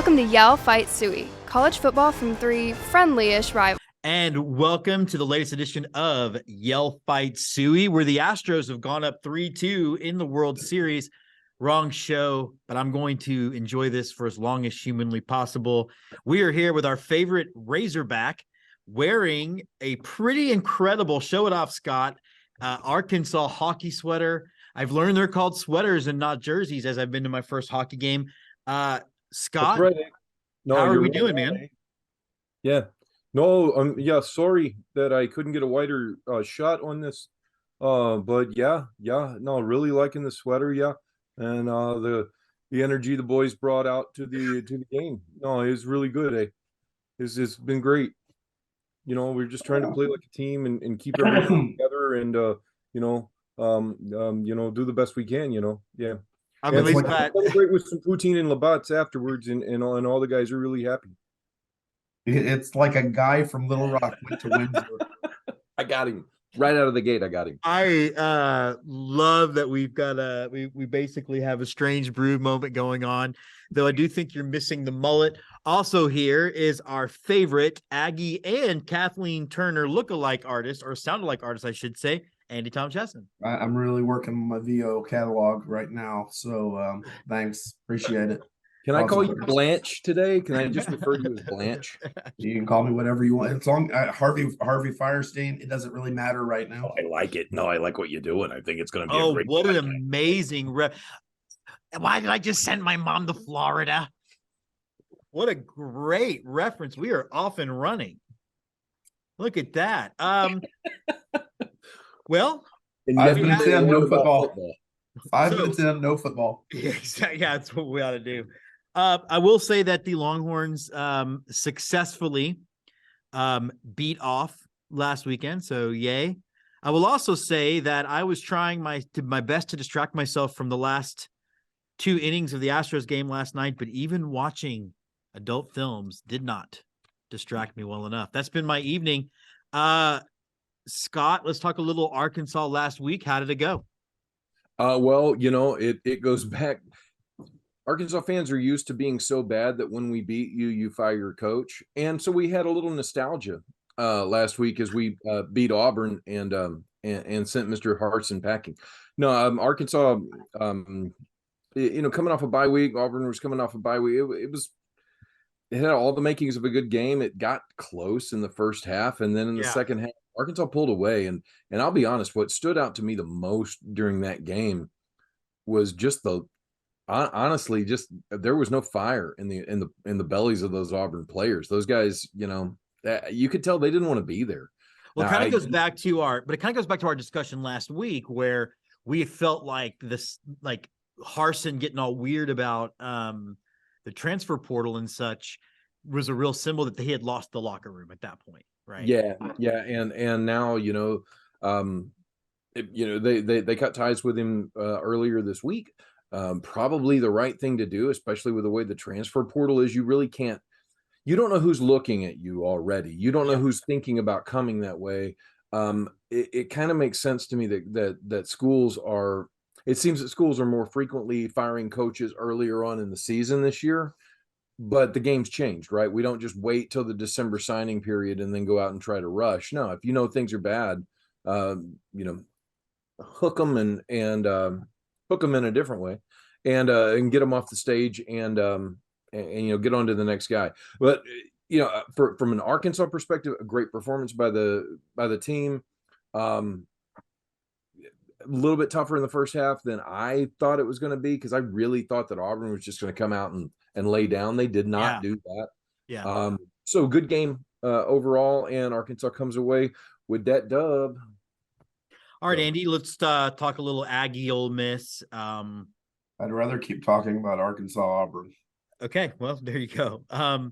Welcome to Yell, Fight, Sooie, college football from three friendly-ish rivals. And welcome to the latest edition of Yell, Fight, Sooie, where the Astros have gone up 3-2 in the World Series. Wrong show, but I'm going to enjoy this for as long as humanly possible. We are here with our favorite Razorback, wearing a pretty incredible, show it off, Scott, Arkansas hockey sweater. I've learned they're called sweaters and not jerseys as I've been to my first hockey game. Scott, right. No, how are we right, doing, man? eh? Yeah. No, yeah, sorry that I couldn't get a wider shot on this. But yeah, no, really liking the sweater, yeah. And the energy the boys brought out to the game. No, it was really good, eh? It's been great. You know, we're just trying to play like a team and keep everything together and do the best we can, Yeah. I'm at least glad. Celebrate with some poutine and Labatt's afterwards, and all the guys are really happy. It's like a guy from Little Rock went to Windsor. I got him right out of the gate. I got him. I love that we've got we basically have a strange brew moment going on, though I do think you're missing the mullet. Also here is our favorite Aggie and Kathleen Turner lookalike artist, or sound-alike artist, I should say, Andy Tom Chesson. I'm really working on my VO catalog right now, so thanks, appreciate it. Can I call you Blanche today? Can I just refer to you as Blanche? You can call me whatever you want. It's on Harvey Firestein. It doesn't really matter right now. Oh, I like it. No, I like what you're doing. I think it's going to be. Oh, a great what an amazing! Why did I just send my mom to Florida? What a great reference! We are off and running. Look at that. Well, 5 minutes in, no football. 5 minutes in, no football. Yeah, exactly. Yeah, that's what we ought to do. I will say that the Longhorns successfully beat off last weekend, so yay. I will also say that I was trying my best to distract myself from the last 2 innings of the Astros game last night, but even watching adult films did not distract me well enough. That's been my evening. Scott, let's talk a little Arkansas last week. How did it go? Well, it goes back. Arkansas fans are used to being so bad that when we beat you, you fire your coach. And so we had a little nostalgia last week as we beat Auburn and sent Mr. Harsin packing. No, Arkansas, coming off a bye week, Auburn was coming off a bye week. It had all the makings of a good game. It got close in the first half, and then in the second half, Arkansas pulled away. And I'll be honest, what stood out to me the most during that game was just honestly, there was no fire in the bellies of those Auburn players. Those guys, you could tell they didn't want to be there. Well, it kind of goes back to our discussion last week where we felt like this, like Harsin getting all weird about the transfer portal and such was a real symbol that he had lost the locker room at that point, right? Yeah, and now they cut ties with him earlier this week. Probably the right thing to do, especially with the way the transfer portal is. You really can't. You don't know who's looking at you already. You don't know who's thinking about coming that way. It kind of makes sense to me that schools are. It seems that schools are more frequently firing coaches earlier on in the season this year, but the game's changed, right? We don't just wait till the December signing period and then go out and try to rush. No, if you know things are bad, hook them and hook them in a different way, and get them off the stage and get on to the next guy. But from an Arkansas perspective, a great performance by the team. A little bit tougher in the first half than I thought it was going to be, because I really thought that Auburn was just going to come out and lay down. They did not do that. Yeah. So good game overall, and Arkansas comes away with that dub. All right, Andy, let's talk a little Aggie Ole Miss. I'd rather keep talking about Arkansas Auburn. Okay, well, there you go. I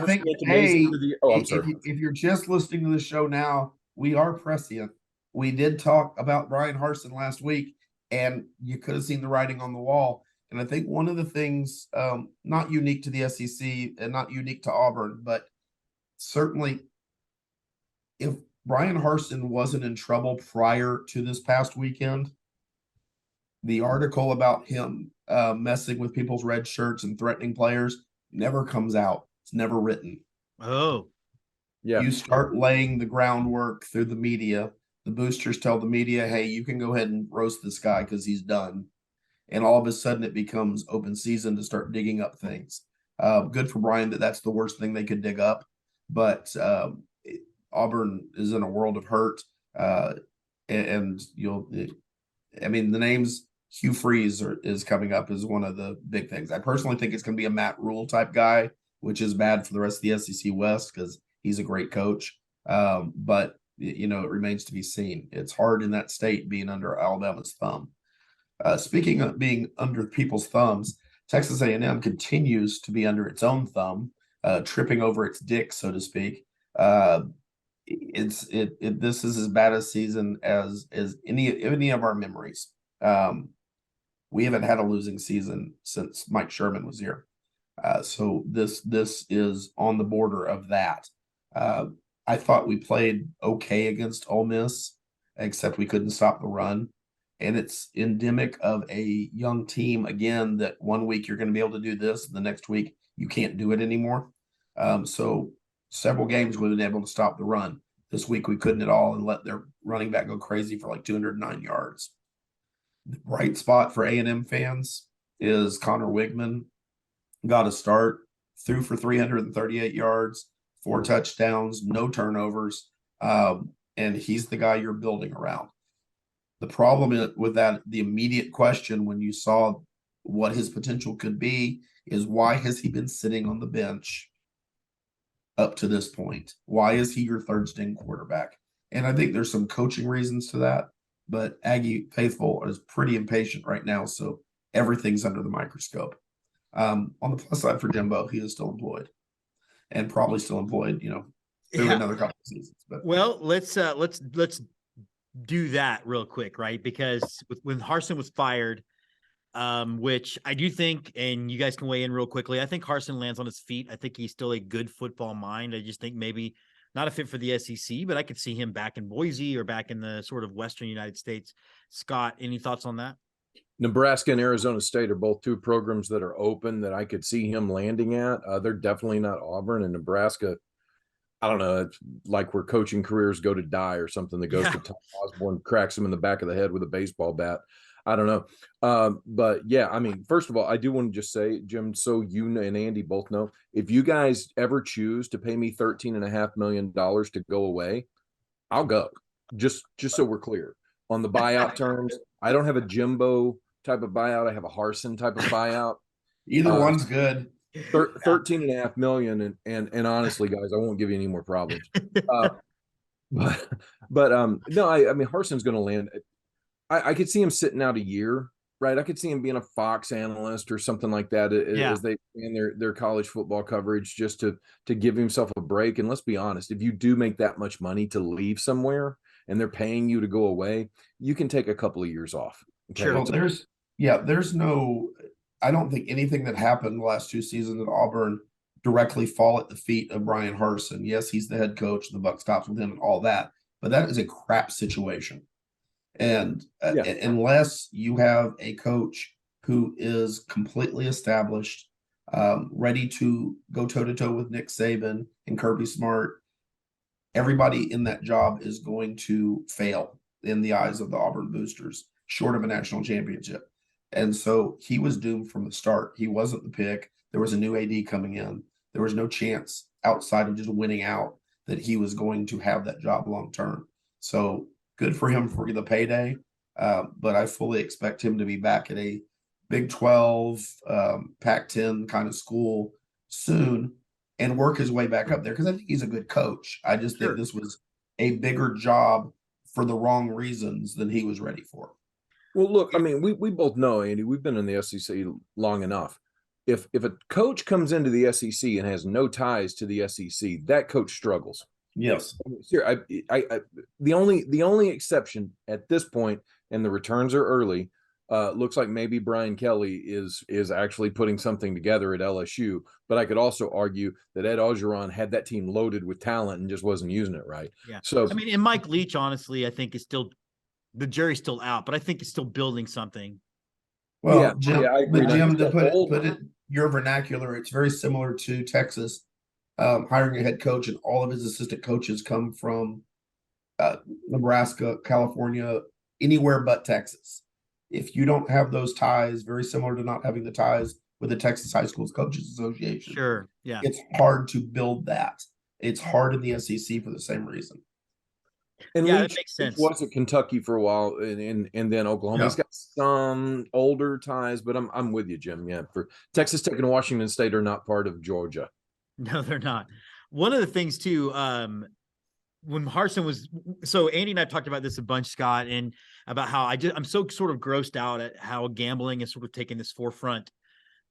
think, if you're just listening to the show now, we are prescient. We did talk about Brian Harsin last week, and you could have seen the writing on the wall. And I think one of the things, not unique to the SEC and not unique to Auburn, but certainly if Brian Harsin wasn't in trouble prior to this past weekend, The article about him messing with people's red shirts and threatening players never comes out. It's never written. Oh, Yeah. You start laying the groundwork through the media. The boosters tell the media, hey, you can go ahead and roast this guy because he's done. And all of a sudden it becomes open season to start digging up things. Good for Brian that that's the worst thing they could dig up. But Auburn is in a world of hurt. And the names Hugh Freeze is coming up as one of the big things. I personally think it's going to be a Matt Rule type guy, which is bad for the rest of the SEC West because he's a great coach. But it remains to be seen. It's hard in that state being under Alabama's thumb. Speaking of being under people's thumbs, Texas A&M continues to be under its own thumb, tripping over its dick, so to speak. This is as bad a season as any of our memories. We haven't had a losing season since Mike Sherman was here. So this is on the border of that. I thought we played okay against Ole Miss, except we couldn't stop the run. And it's endemic of a young team, again, that 1 week you're going to be able to do this, and the next week you can't do it anymore. So several games we've been able to stop the run. This week we couldn't at all and let their running back go crazy for like 209 yards. The bright spot for A&M fans is Connor Wigman. Got a start, threw for 338 yards, 4 touchdowns, no turnovers, and he's the guy you're building around. The problem with that, the immediate question when you saw what his potential could be, is why has he been sitting on the bench up to this point? Why is he your third string quarterback? And I think there's some coaching reasons to that, but Aggie faithful is pretty impatient right now, so everything's under the microscope. On the plus side for Jimbo, he is still employed, and probably still employed, through another couple of seasons. But well, let's do that real quick, right? Because when Harsin was fired, which I do think, and you guys can weigh in real quickly, I think Harsin lands on his feet. I think he's still a good football mind. I just think maybe not a fit for the SEC, but I could see him back in Boise or back in the sort of Western United States. Scott, any thoughts on that? Nebraska and Arizona State are both 2 programs that are open that I could see him landing at. They're definitely not Auburn, and Nebraska, I don't know, it's like where coaching careers go to die or something that goes to Tom Osborne, cracks him in the back of the head with a baseball bat. I don't know. But yeah, first of all, I do want to just say, Jim, so you and Andy both know, if you guys ever choose to pay me $13.5 million to go away, I'll go. Just so we're clear. On the buyout terms, I don't have a Jimbo type of buyout. I have a Harsin type of buyout. Either one's good. 13.5 million, and honestly, guys, I won't give you any more problems. No, Harsin's going to land. I could see him sitting out a year, right? I could see him being a Fox analyst or something like that as they in their college football coverage, just to give himself a break. And let's be honest, if you do make that much money to leave somewhere and they're paying you to go away, you can take a couple of years off. Okay? Sure. Well, I don't think anything that happened the last 2 seasons at Auburn directly fall at the feet of Brian Harsin. Yes, he's the head coach, the buck stops with him and all that, but that is a crap situation. And unless you have a coach who is completely established, ready to go toe-to-toe with Nick Saban and Kirby Smart, everybody in that job is going to fail in the eyes of the Auburn boosters, short of a national championship. And so he was doomed from the start. He wasn't the pick. There was a new AD coming in. There was no chance outside of just winning out that he was going to have that job long term. So good for him for the payday. But I fully expect him to be back at a Big 12, Pac-10 kind of school soon and work his way back up there, because I think he's a good coach. I just think this was a bigger job for the wrong reasons than he was ready for. Well, look, we both know, Andy, we've been in the SEC long enough. If a coach comes into the SEC and has no ties to the SEC, that coach struggles. Yes. The only exception at this point, and the returns are early, looks like maybe Brian Kelly is actually putting something together at LSU. But I could also argue that Ed Orgeron had that team loaded with talent and just wasn't using it right. Yeah. So and Mike Leach, honestly, I think is still, the jury's still out, but I think it's still building something. Well, Jim, I agree. but Jim, to put it your vernacular, it's very similar to Texas hiring a head coach, and all of his assistant coaches come from Nebraska, California, anywhere but Texas. If you don't have those ties, very similar to not having the ties with the Texas High Schools Coaches Association. Sure. Yeah. It's hard to build that. It's hard in the SEC for the same reason. And yeah, Leach, that makes sense. Was at Kentucky for a while, and then Oklahoma. Yeah. He's got some older ties, but I'm with you, Jim. Yeah, for Texas Tech and Washington State are not part of Georgia. No, they're not. One of the things too, when Harsin was, so Andy and I talked about this a bunch, Scott, and about how I'm so sort of grossed out at how gambling is sort of taking this forefront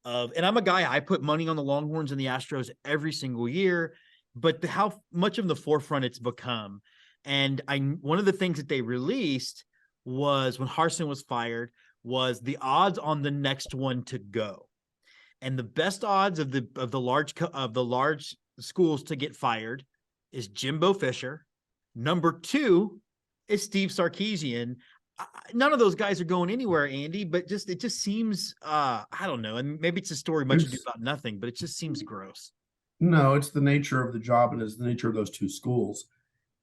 of, and I'm a guy, I put money on the Longhorns and the Astros every single year, but how much of the forefront it's become. And one of the things that they released was when Harsin was fired was the odds on the next one to go. And the best odds of the large schools to get fired is Jimbo Fisher. Number 2 is Steve Sarkisian. None of those guys are going anywhere, Andy, but it just seems, I don't know. And maybe it's a story much ado about nothing, but it just seems gross. No, it's the nature of the job, and it's the nature of those two schools.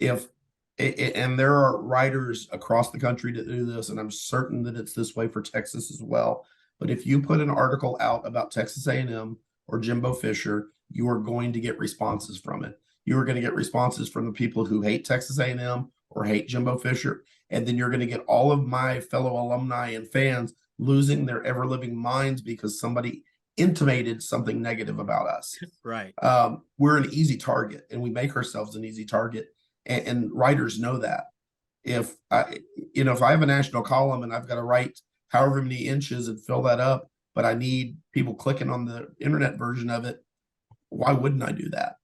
And there are writers across the country that do this, and I'm certain that it's this way for Texas as well. But if you put an article out about Texas A&M or Jimbo Fisher, you are going to get responses from it. You are going to get responses from the people who hate Texas A&M or hate Jimbo Fisher, and then you're going to get all of my fellow alumni and fans losing their ever-living minds because somebody intimated something negative about us. Right. We're an easy target, and we make ourselves an easy target. And writers know that. If I have a national column and I've got to write however many inches and fill that up, but I need people clicking on the internet version of it, why wouldn't I do that?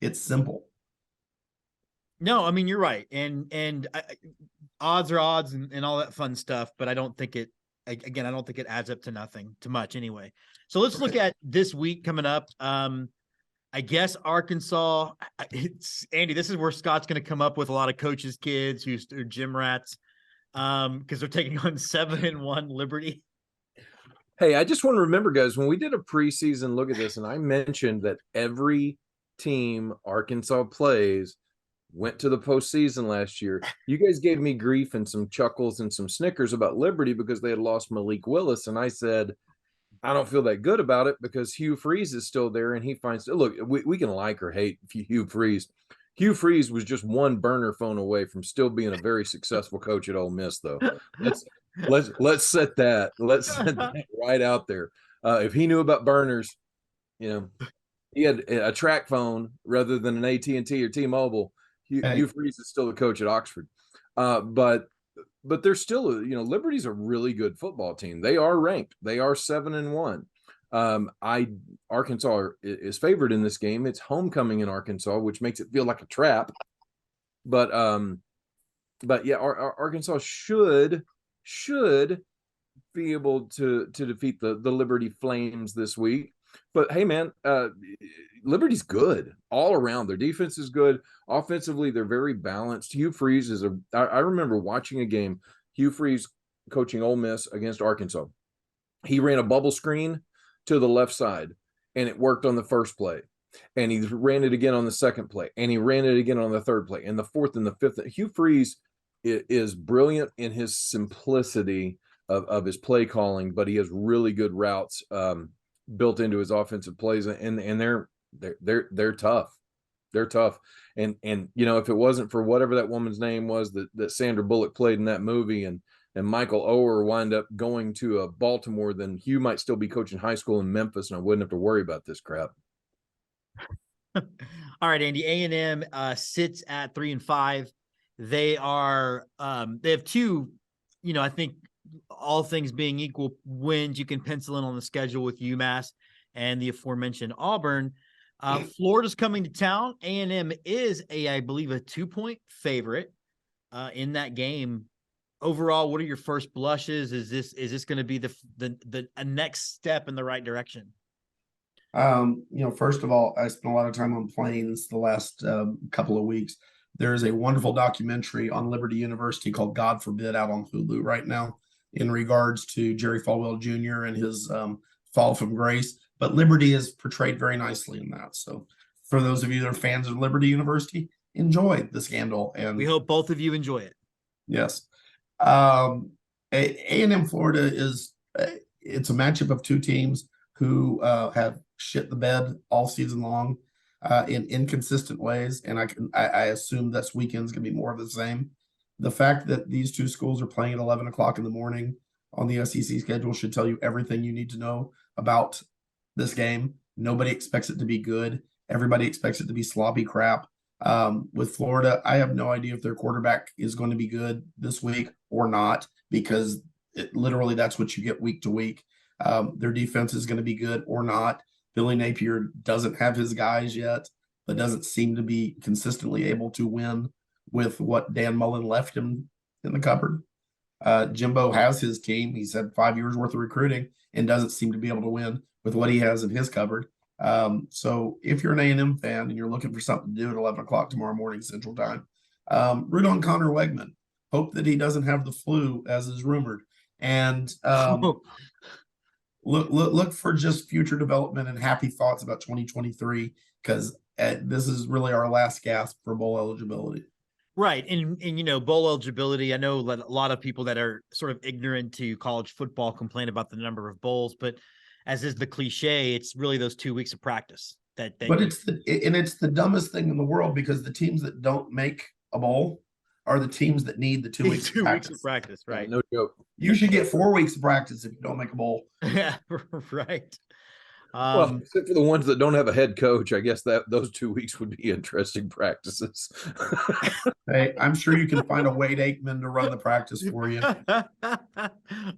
It's simple. No, I mean, you're right. And odds are odds and all that fun stuff, but I don't think it adds up to nothing, to much anyway. So let's look at this week coming up. I guess Arkansas, it's Andy, this is where Scott's going to come up with a lot of coaches' kids who are gym rats because they're taking on 7-1 Liberty. Hey, I just want to remember, guys, when we did a preseason look at this, and I mentioned that every team Arkansas plays went to the postseason last year, you guys gave me grief and some chuckles and some snickers about Liberty because they had lost Malik Willis. And I said, I don't feel that good about it because Hugh Freeze is still there, and he finds, look, we can like or hate Hugh Freeze. Hugh Freeze was just one burner phone away from still being a very successful coach at Ole Miss, though. Let's set that right out there. If he knew about burners, he had a track phone rather than an AT&T or T-Mobile. Hugh Freeze is still the coach at Oxford, but they're still, Liberty's a really good football team. They are ranked. They are 7-1. Arkansas is favored in this game. It's homecoming in Arkansas, which makes it feel like a trap. But yeah, Arkansas should be able to defeat the Liberty Flames this week. But hey, man, Liberty's good all around. Their defense is good. Offensively, they're very balanced. Hugh Freeze I remember watching a game, Hugh Freeze coaching Ole Miss against Arkansas. He ran a bubble screen to the left side, and it worked on the first play. And he ran it again on the second play, and he ran it again on the third play, and the fourth and the fifth. Hugh Freeze is brilliant in his simplicity of his play calling, but he has really good routes built into his offensive plays, and they're tough. They're tough. And if it wasn't for whatever that woman's name was that Sandra Bullock played in that movie, and Michael Oher wind up going to Baltimore, then Hugh might still be coaching high school in Memphis, and I wouldn't have to worry about this crap. All right, Andy. A&M sits at 3-5. They have two, I think all things being equal, wins you can pencil in on the schedule with UMass and the aforementioned Auburn. Florida's coming to town. A&M is I believe, a 2-point favorite in that game. Overall, what are your first blushes? Is this going to be the next step in the right direction? First of all, I spent a lot of time on planes the last couple of weeks. There is a wonderful documentary on Liberty University called God Forbid out on Hulu right now. in regards to Jerry Falwell Jr. and his fall from grace, but Liberty is portrayed very nicely in that. So for those of you that are fans of Liberty University, enjoy the scandal. And we hope both of you enjoy it. Yes. A&M Florida is it's a matchup of two teams who have shit the bed all season long in inconsistent ways, and I assume this weekend's gonna be more of the same. The fact that these two schools are playing at 11 o'clock in the morning on the SEC schedule should tell you everything you need to know about this game. Nobody expects it to be good. Everybody expects it to be sloppy crap. With Florida, I have no idea if their quarterback is going to be good this week or not, because literally that's what you get week to week. Their defense is going to be good or not. Billy Napier doesn't have his guys yet, but doesn't seem to be consistently able to win with what Dan Mullen left him in the cupboard. Jimbo has his team. He's had 5 years worth of recruiting and doesn't seem to be able to win with what he has in his cupboard. So if you're an A&M fan and you're looking for something to do at 11 o'clock tomorrow morning Central Time, root on Connor Wegman. Hope that he doesn't have the flu, as is rumored, and look for just future development and happy thoughts about 2023, because this is really our last gasp for bowl eligibility. Right. And you know, bowl eligibility, I know a lot of people that are sort of ignorant to college football complain about the number of bowls, but as is the cliche, it's really those 2 weeks of practice but it's the dumbest thing in the world, because the teams that don't make a bowl are the teams that need the 2 weeks. 2 weeks of practice, right? No joke. You should get 4 weeks of practice if you don't make a bowl. Yeah, right. Well, except for the ones that don't have a head coach, I guess that those 2 weeks would be interesting practices. Hey, I'm sure you can find a Wade Aikman to run the practice for you.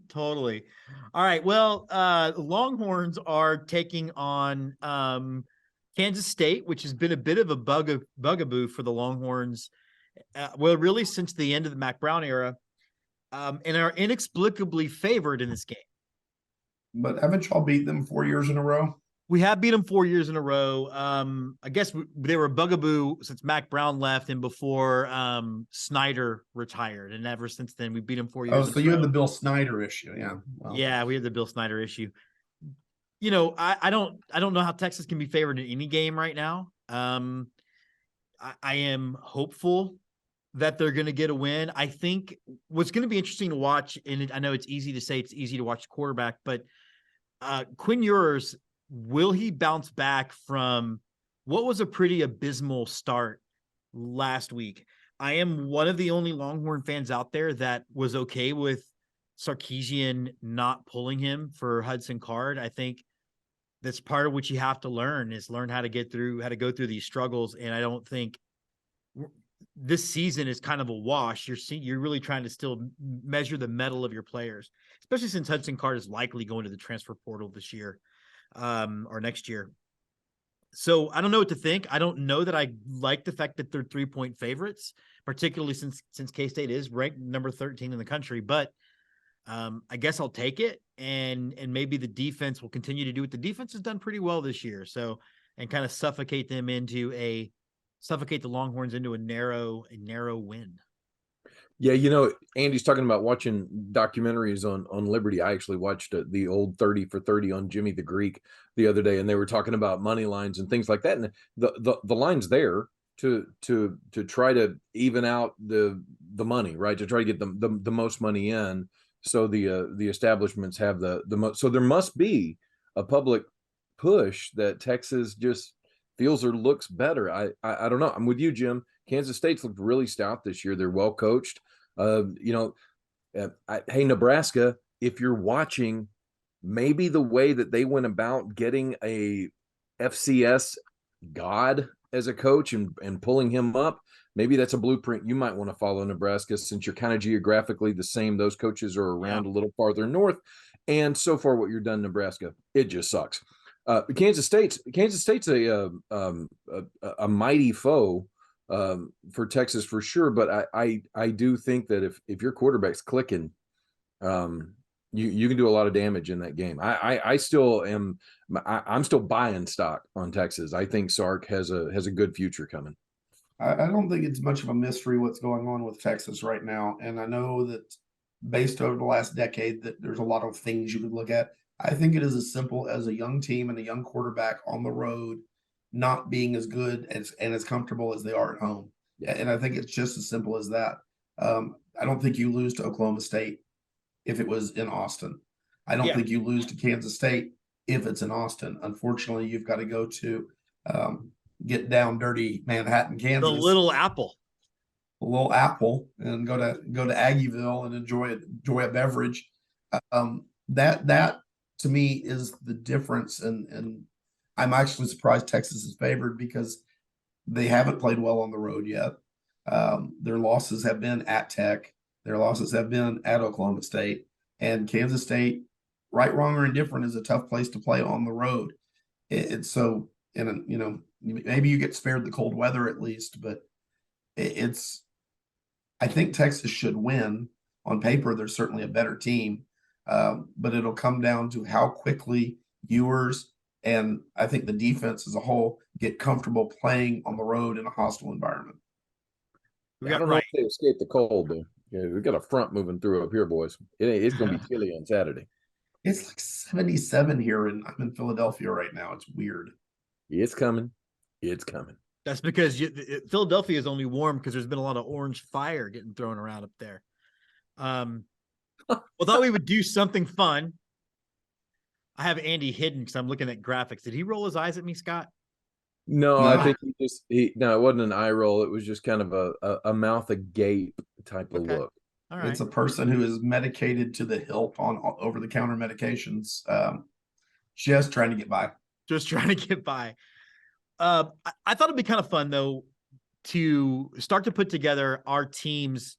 Totally. All right. Well, Longhorns are taking on Kansas State, which has been a bit of a bugaboo for the Longhorns. Well, really since the end of the Mac Brown era, and are inexplicably favored in this game. But haven't y'all beat them 4 years in a row? We have beat them 4 years in a row. I guess they were a bugaboo since Mac Brown left and before Snyder retired. And ever since then, we beat them 4 years. Oh, so you had the Bill Snyder issue. Yeah. Well, yeah, we had the Bill Snyder issue. You know, I don't know how Texas can be favored in any game right now. I am hopeful that they're going to get a win. I think what's going to be interesting to watch, and I know it's easy to say it's easy to watch the quarterback, but Quinn Ewers, will he bounce back from what was a pretty abysmal start last week? I am one of the only Longhorn fans out there that was okay with Sarkisian not pulling him for Hudson Card. I think that's part of what you have to learn how to go through these struggles. And I don't think this season is kind of a wash. You're really trying to still measure the mettle of your players, especially since Hudson Card is likely going to the transfer portal this year or next year. So I don't know what to think. I don't know that I like the fact that they're 3-point favorites, particularly since K-State is ranked number 13 in the country. But I guess I'll take it, and maybe the defense will continue to do what the defense has done pretty well this year. So, and kind of suffocate the Longhorns into a narrow win. Yeah, you know, Andy's talking about watching documentaries on Liberty. I actually watched the old 30 for 30 on Jimmy the Greek the other day, and they were talking about money lines and things like that. And the line's there to try to even out the money, right? To try to get the most money in, so the establishments have the most. So there must be a public push that Texas just feels or looks better. I don't know. I'm with you, Jim. Kansas State's looked really stout this year. They're well coached. Hey, Nebraska, if you're watching, maybe the way that they went about getting a FCS god as a coach and pulling him up, maybe that's a blueprint you might want to follow, Nebraska, since you're kind of geographically the same. Those coaches are around a little farther north. And so far what you've done, Nebraska, it just sucks. Kansas State's a mighty foe for Texas for sure, but I do think that if your quarterback's clicking, you can do a lot of damage in that game. I'm still buying stock on Texas. I think Sark has a good future coming. I don't think it's much of a mystery what's going on with Texas right now, and I know that based over the last decade that there's a lot of things you could look at. I think it is as simple as a young team and a young quarterback on the road not being as good and as comfortable as they are at home. And I think it's just as simple as that. I don't think you lose to Oklahoma State if it was in Austin. I don't think you lose to Kansas State if it's in Austin. Unfortunately, you've got to go to get down dirty Manhattan, Kansas. The Little Apple. A little apple, and go to Aggieville and enjoy a beverage. That to me is the difference, and I'm actually surprised Texas is favored because they haven't played well on the road yet. Their losses have been at Tech, their losses have been at Oklahoma State, and Kansas State, right, wrong, or indifferent, is a tough place to play on the road. It's so, and you know, maybe you get spared the cold weather at least, but it's. I think Texas should win. On paper, they're certainly a better team, but it'll come down to how quickly Ewers and I think the defense as a whole get comfortable playing on the road in a hostile environment. I don't know if they escape the cold, though. Yeah, we got a front moving through up here, boys. It's going to be chilly on Saturday. It's like 77 here, and I'm in Philadelphia right now. It's weird. It's coming. It's coming. That's because Philadelphia is only warm because there's been a lot of orange fire getting thrown around up there. Well, thought we would do something fun. I have Andy hidden because I'm looking at graphics. Did he roll his eyes at me, Scott? No, I think no, it wasn't an eye roll. It was just kind of a mouth agape type of look. All right. It's a person who is medicated to the hilt on over-the-counter medications, just trying to get by. Just trying to get by. I thought it'd be kind of fun, though, to start to put together our team's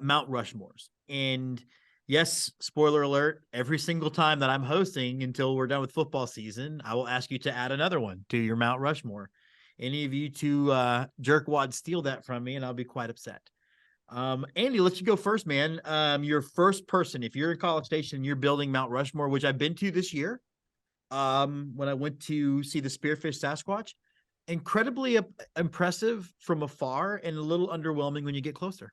Mount Rushmores. And yes, spoiler alert, every single time that I'm hosting until we're done with football season, I will ask you to add another one to your Mount Rushmore. Any of you to jerkwad steal that from me, and I'll be quite upset. Andy, let's you go first, man. Your first person, if you're in College Station, you're building Mount Rushmore, which I've been to this year. When I went to see the Spearfish Sasquatch, incredibly impressive from afar and a little underwhelming when you get closer.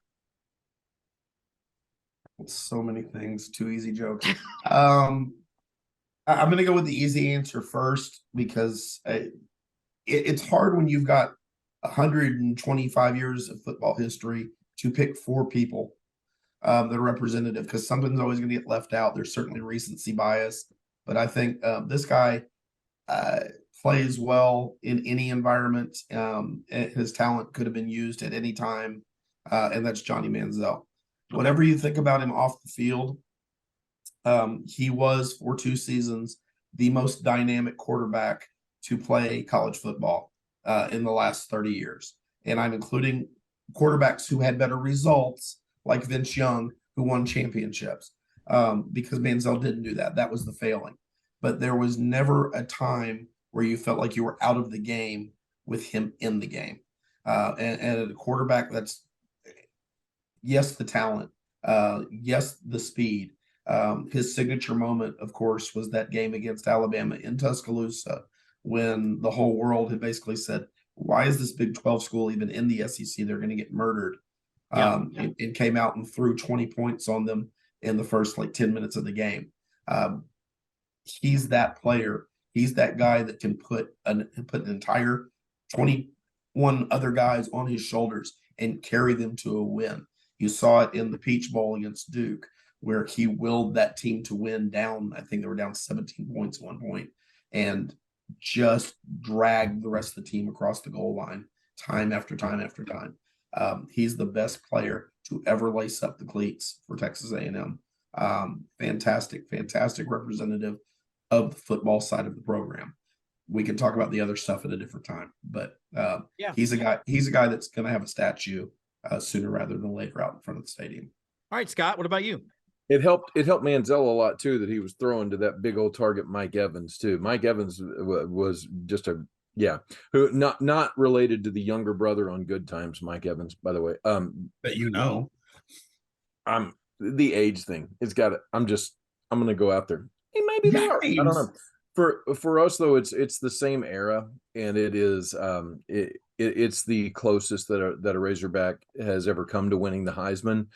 So many things, too easy jokes. I'm going to go with the easy answer first because it's hard when you've got 125 years of football history to pick 4 people that are representative, because something's always going to get left out. There's certainly recency bias. But I think this guy plays well in any environment. His talent could have been used at any time, and that's Johnny Manziel. Whatever you think about him off the field, he was, for 2 seasons, the most dynamic quarterback to play college football in the last 30 years. And I'm including quarterbacks who had better results, like Vince Young, who won championships. Because Manziel didn't do that. That was the failing. But there was never a time where you felt like you were out of the game with him in the game. And a quarterback that's, yes, the talent, yes, the speed. His signature moment, of course, was that game against Alabama in Tuscaloosa when the whole world had basically said, why is this Big 12 school even in the SEC? They're going to get murdered. And came out and threw 20 points on them in the first 10 minutes of the game. He's that player. He's that guy that can put an entire 21 other guys on his shoulders and carry them to a win. You saw it in the Peach Bowl against Duke, where he willed that team to win down. I think they were down 17 points at one point, and just dragged the rest of the team across the goal line time after time after time. He's the best player to ever lace up the cleats for Texas A&M. Fantastic representative of the football side of the program. We can talk about the other stuff at a different time, but he's a guy that's going to have a statue sooner rather than later out in front of the stadium. All right, Scott, what about you? It helped Manziel a lot too that he was throwing to that big old target Mike Evans too. Mike Evans was just who not related to the younger brother on Good Times, Mike Evans, by the way. But you know, I'm the age thing. It's got it. I'm going to go out there. He may be there. I don't know. For us though, it's the same era, and it is it's the closest that a Razorback has ever come to winning the Heisman.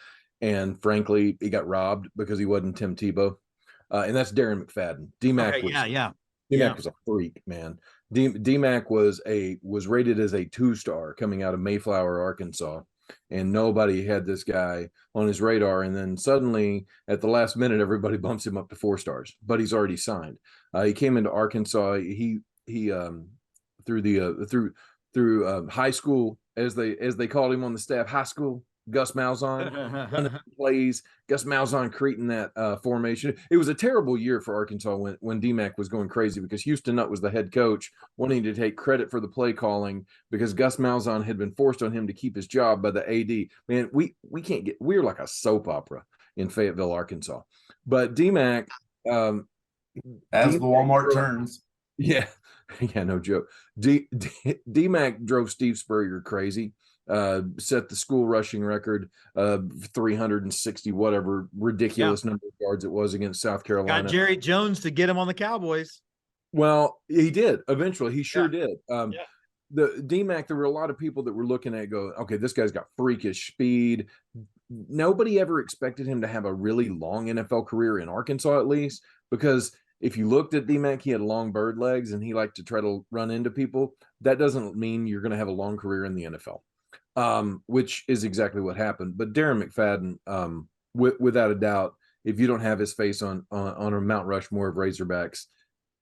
and frankly, he got robbed because he wasn't Tim Tebow. And that's Darren McFadden. D-Mac was D-Mac was a freak, man. D-Mac was rated as a 2-star coming out of Mayflower, Arkansas, and nobody had this guy on his radar. And then suddenly, at the last minute, everybody bumps him up to 4 stars, but he's already signed. He came into Arkansas. He through high school, as they called him on the staff, high school. Gus Malzahn plays. Gus Malzahn creating that formation. It was a terrible year for Arkansas when D-Mac was going crazy because Houston Nutt was the head coach, wanting to take credit for the play calling because Gus Malzahn had been forced on him to keep his job by the AD. Man, we're like a soap opera in Fayetteville, Arkansas. But D-Mac, as the Walmart turns, yeah, no joke. D-Mac drove Steve Spurrier crazy. Set the school rushing record, 360 whatever ridiculous number of yards it was against South Carolina. Got Jerry Jones to get him on the Cowboys. Well, he did eventually. He sure did. The D-Mac, there were a lot of people that were looking at go, okay, this guy's got freakish speed. Nobody ever expected him to have a really long NFL career in Arkansas, at least, because if you looked at D-Mac, he had long bird legs and he liked to try to run into people. That doesn't mean you're going to have a long career in the NFL. Which is exactly what happened. But Darren McFadden, without a doubt, if you don't have his face on a Mount Rushmore of Razorbacks,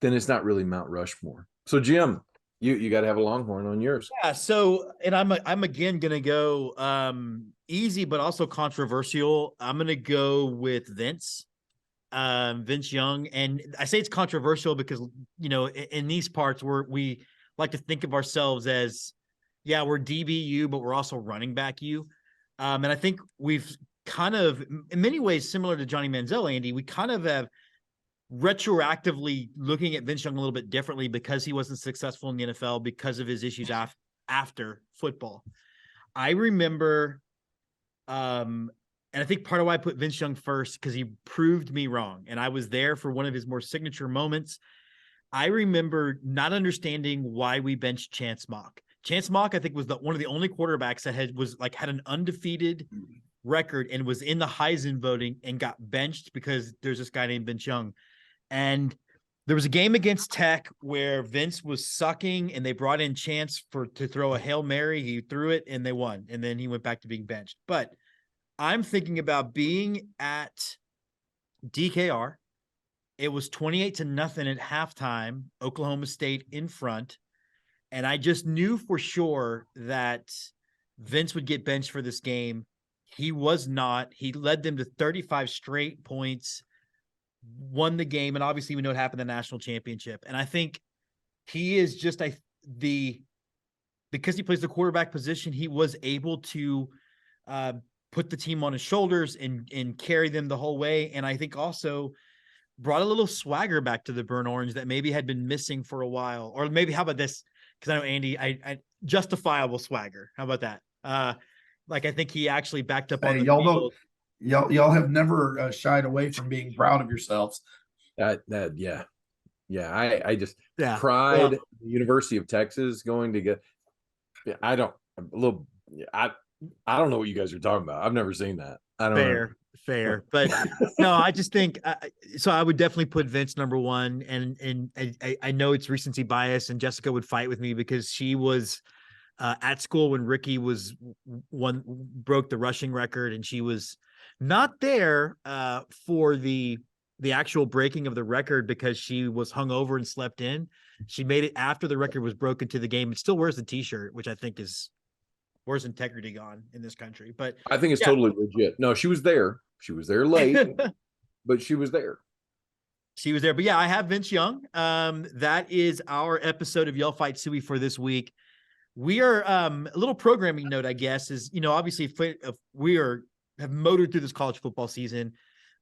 then it's not really Mount Rushmore. So Jim, you got to have a Longhorn on yours. Yeah. So, and I'm again gonna go easy, but also controversial. I'm gonna go with Vince Young, and I say it's controversial because in these parts we like to think of ourselves as, yeah, we're DBU, but we're also running back you. And I think we've kind of, in many ways, similar to Johnny Manziel, Andy, we kind of have retroactively looking at Vince Young a little bit differently because he wasn't successful in the NFL because of his issues after football. I remember, and I think part of why I put Vince Young first, because he proved me wrong. And I was there for one of his more signature moments. I remember not understanding why we benched Chance Mock. Chance Mock, I think, was one of the only quarterbacks that had an undefeated record and was in the Heisman voting and got benched because there's this guy named Vince Young. And there was a game against Tech where Vince was sucking and they brought in Chance to throw a Hail Mary. He threw it and they won. And then he went back to being benched. But I'm thinking about being at DKR. It was 28-0 at halftime, Oklahoma State in front. And I just knew for sure that Vince would get benched for this game. He was not. He led them to 35 straight points, won the game, and obviously we know what happened in the national championship. And I think he is just because he plays the quarterback position, he was able to put the team on his shoulders and carry them the whole way. And I think also brought a little swagger back to the Burnt Orange that maybe had been missing for a while. Or maybe, how about this? Because I know Andy, I justifiable swagger. How about that? I think he actually backed up on the field. Y'all have never shied away from being proud of yourselves. I just pride. Well, University of Texas going to get. I don't know what you guys are talking about. I've never seen that. I don't know. Fair. But no, I just think so. I would definitely put Vince number one, and I know it's recency bias, and Jessica would fight with me because she was at school when Ricky broke the rushing record, and she was not there for the actual breaking of the record because she was hungover and slept in. She made it after the record was broken to the game. It still wears the T-shirt, which I think is where's integrity gone in this country. But I think it's totally legit. No, she was there. She was there late, but she was there. She was there. But yeah, I have Vince Young. That is our episode of Yell Fight Sooie for this week. We are a little programming note, I guess, is, obviously if we have motored through this college football season.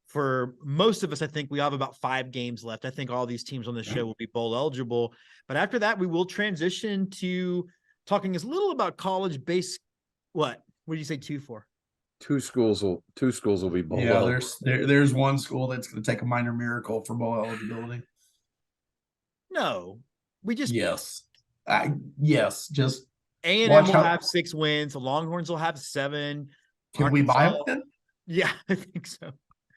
For most of us, I think we have about 5 games left. I think all these teams on the show will be bowl eligible. But after that, we will transition to talking a little about college base. What did you say 2 for? Two schools will be bowl eligible. There's one school that's going to take a minor miracle for bowl eligibility. No, we just just A&M will have 6 wins. The Longhorns will have 7. Can we buy them? Yeah, I think so.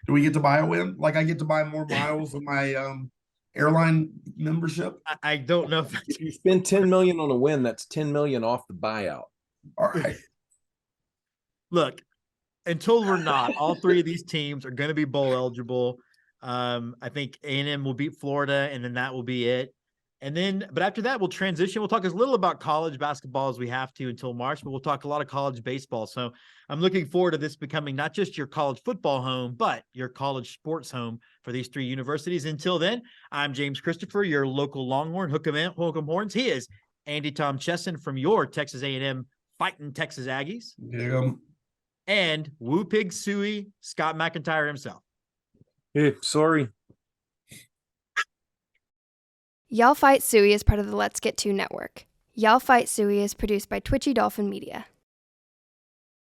Do we get to buy a win? Like I get to buy more miles of my airline membership? I don't know if you spend 10 million on a win, that's 10 million off the buyout. All right. Look, until we're not, all three of these teams are going to be bowl eligible. I think A&M will beat Florida, and then that will be it. And then, but after that, we'll transition. We'll talk as little about college basketball as we have to until March, but we'll talk a lot of college baseball. So I'm looking forward to this becoming not just your college football home, but your college sports home for these three universities. Until then, I'm James Christopher, your local Longhorn, Hook 'em Horns. He is Andy Tom Chesson from your Texas A&M Fighting Texas Aggies. Yeah. And Woo Pig Sooie, Scott McIntyre himself. Hey, sorry. Y'all Fight Sooie is part of the Let's Get To network. Y'all Fight Sooie is produced by Twitchy Dolphin Media.